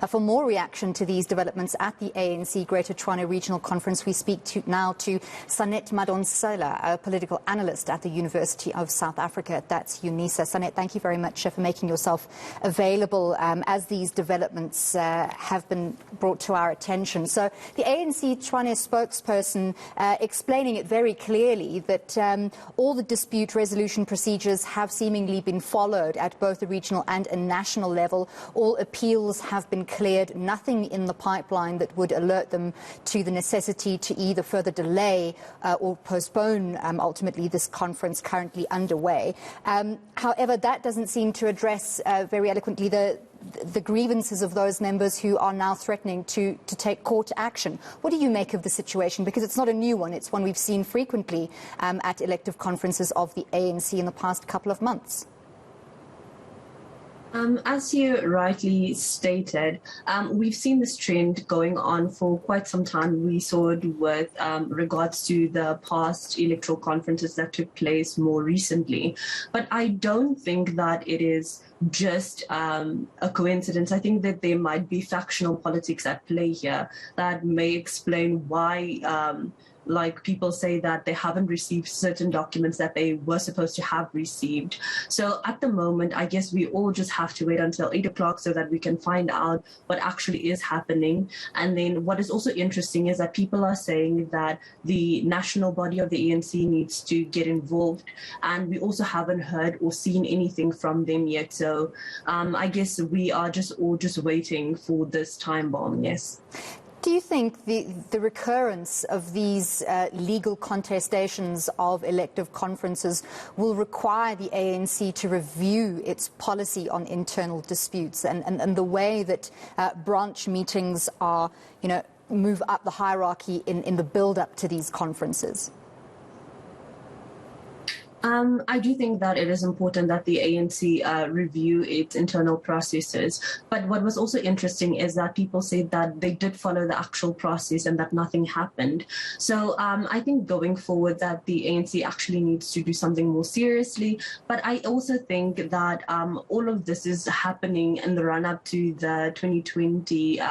For more reaction to these developments at the ANC Greater Tshwane Regional Conference, we speak now to Sanet Madonsela, a political analyst at the University of South Africa. That's UNISA. Sanet, thank you very much for making yourself available as these developments have been brought to our attention. So the ANC Tshwane spokesperson explaining it very clearly that all the dispute resolution procedures have seemingly been followed at both the regional and a national level. All appeals have been cleared, nothing in the pipeline that would alert them to the necessity to either further delay or postpone ultimately this conference currently underway. However, that doesn't seem to address very eloquently the grievances of those members who are now threatening to take court action. What do you make of the situation? Because it's not a new one. It's one we've seen frequently at elective conferences of the ANC in the past couple of months. As you rightly stated, we've seen this trend going on for quite some time. We saw it with regards to the past electoral conferences that took place more recently. But I don't think that it is just a coincidence. I think that there might be factional politics at play here that may explain why like people say that they haven't received certain documents that they were supposed to have received. So at the moment, I guess we all just have to wait until 8 o'clock so that we can find out what actually is happening. And then what is also interesting is that people are saying that the national body of the ANC needs to get involved. And we also haven't heard or seen anything from them yet. So I guess we are all just waiting for this time bomb, yes. Do you think the recurrence of these legal contestations of elective conferences will require the ANC to review its policy on internal disputes and the way that branch meetings are, move up the hierarchy in the build-up to these conferences? I do think that it is important that the ANC review its internal processes. But what was also interesting is that people said that they did follow the actual process and that nothing happened. So I think going forward that the ANC actually needs to do something more seriously. But I also think that all of this is happening in the run-up to the 2020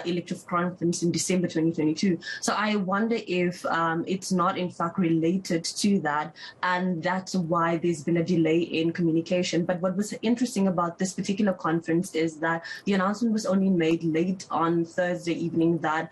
elective conference in December 2022. So I wonder if it's not in fact related to that. And that's why there's been a delay in communication. But what was interesting about this particular conference is that the announcement was only made late on Thursday evening that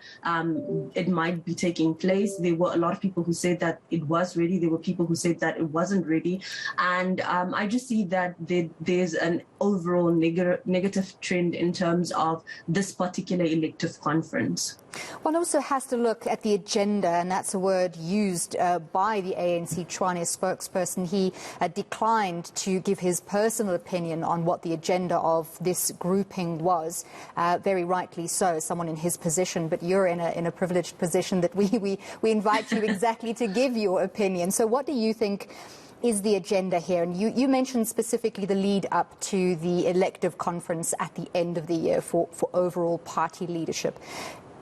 it might be taking place. There were a lot of people who said that it was ready. There were people who said that it wasn't ready. And I just see that there's an overall negative trend in terms of this particular elective conference. One also has to look at the agenda, and that's a word used by the ANC Tshwane spokesperson. He declined to give his personal opinion on what the agenda of this grouping was, very rightly so, someone in his position, but you're in a privileged position that we invite you exactly to give your opinion. So what do you think is the agenda here? And you mentioned specifically the lead up to the elective conference at the end of the year for overall party leadership.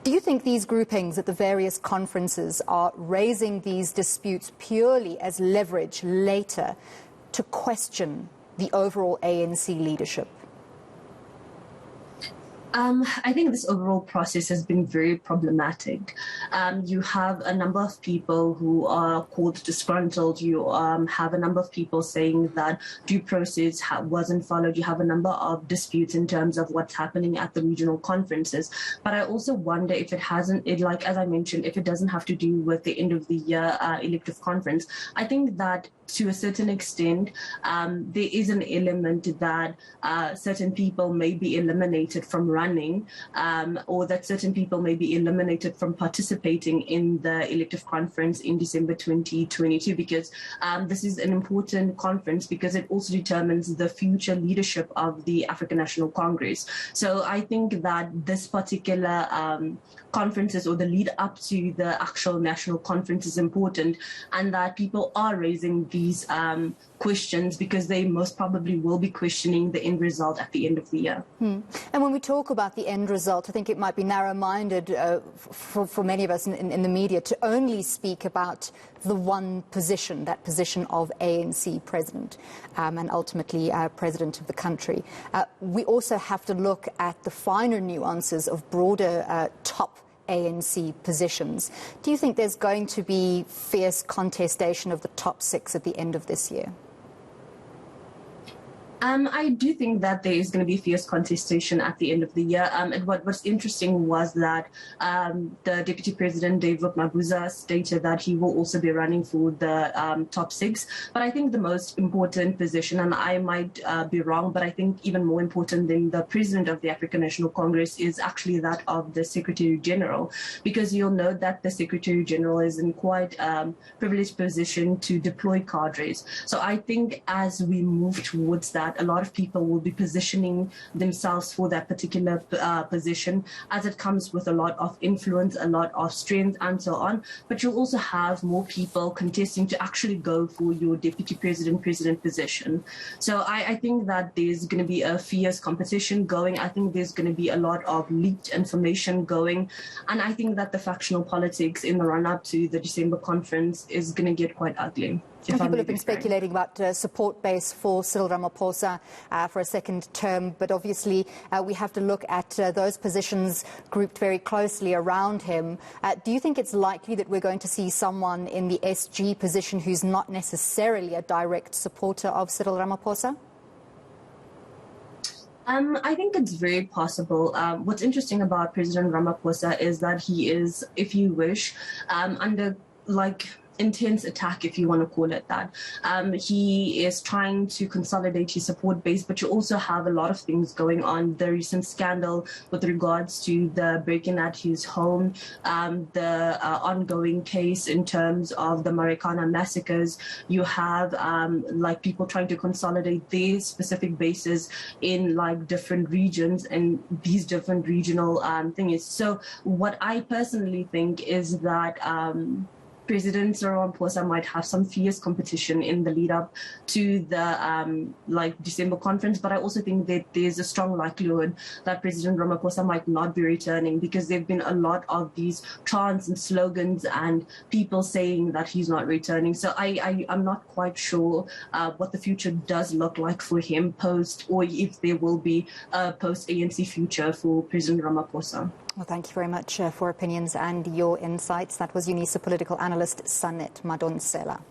Do you think these groupings at the various conferences are raising these disputes purely as leverage later to question the overall ANC leadership? I think this overall process has been very problematic. You have a number of people who are called disgruntled. You have a number of people saying that due process wasn't followed. You have a number of disputes in terms of what's happening at the regional conferences. But I also wonder if like as I mentioned, if it doesn't have to do with the end of the year elective conference. I think that to a certain extent, there is an element that certain people may be eliminated from running, or that certain people may be eliminated from participating in the elective conference in December 2022, because this is an important conference because it also determines the future leadership of the African National Congress. So I think that this particular conferences or the lead up to the actual national conference is important, and that people are raising the these questions, because they most probably will be questioning the end result at the end of the year. And when we talk about the end result, I think it might be narrow-minded for many of us in the media to only speak about the one position, that position of ANC president and ultimately president of the country. We also have to look at the finer nuances of broader top ANC positions. Do you think there's going to be fierce contestation of the top 6 at the end of this year? I do think that there is going to be fierce contestation at the end of the year. And what was interesting was that the Deputy President, David Mabuza, stated that he will also be running for the top 6. But I think the most important position, and I might be wrong, but I think even more important than the President of the African National Congress is actually that of the Secretary General, because you'll note that the Secretary General is in quite a privileged position to deploy cadres. So I think as we move towards that, a lot of people will be positioning themselves for that particular position, as it comes with a lot of influence, a lot of strength, and so on. But you'll also have more people contesting to actually go for your deputy president position. So I think that there's going to be a fierce competition going. I think there's going to be a lot of leaked information going. And I think that the factional politics in the run-up to the December conference is going to get quite ugly. People have been speculating about support base for Cyril Ramaphosa for a second term, but obviously we have to look at those positions grouped very closely around him. Do you think it's likely that we're going to see someone in the SG position who's not necessarily a direct supporter of Cyril Ramaphosa? I think it's very possible. What's interesting about President Ramaphosa is that he is, if you wish, under intense attack, if you want to call it that. He is trying to consolidate his support base, but you also have a lot of things going on. The recent scandal with regards to the break-in at his home, the ongoing case in terms of the Marikana massacres. You have people trying to consolidate their specific bases in different regions and these different regional things. So what I personally think is that President Cyril Ramaphosa might have some fierce competition in the lead up to the December conference, but I also think that there's a strong likelihood that President Ramaphosa might not be returning, because there have been a lot of these chants and slogans and people saying that he's not returning. So I'm not quite sure what the future does look like for him post, or if there will be a post-ANC future for President Ramaphosa. Well, thank you very much for opinions and your insights. That was UNISA political analyst Tshwane ANC.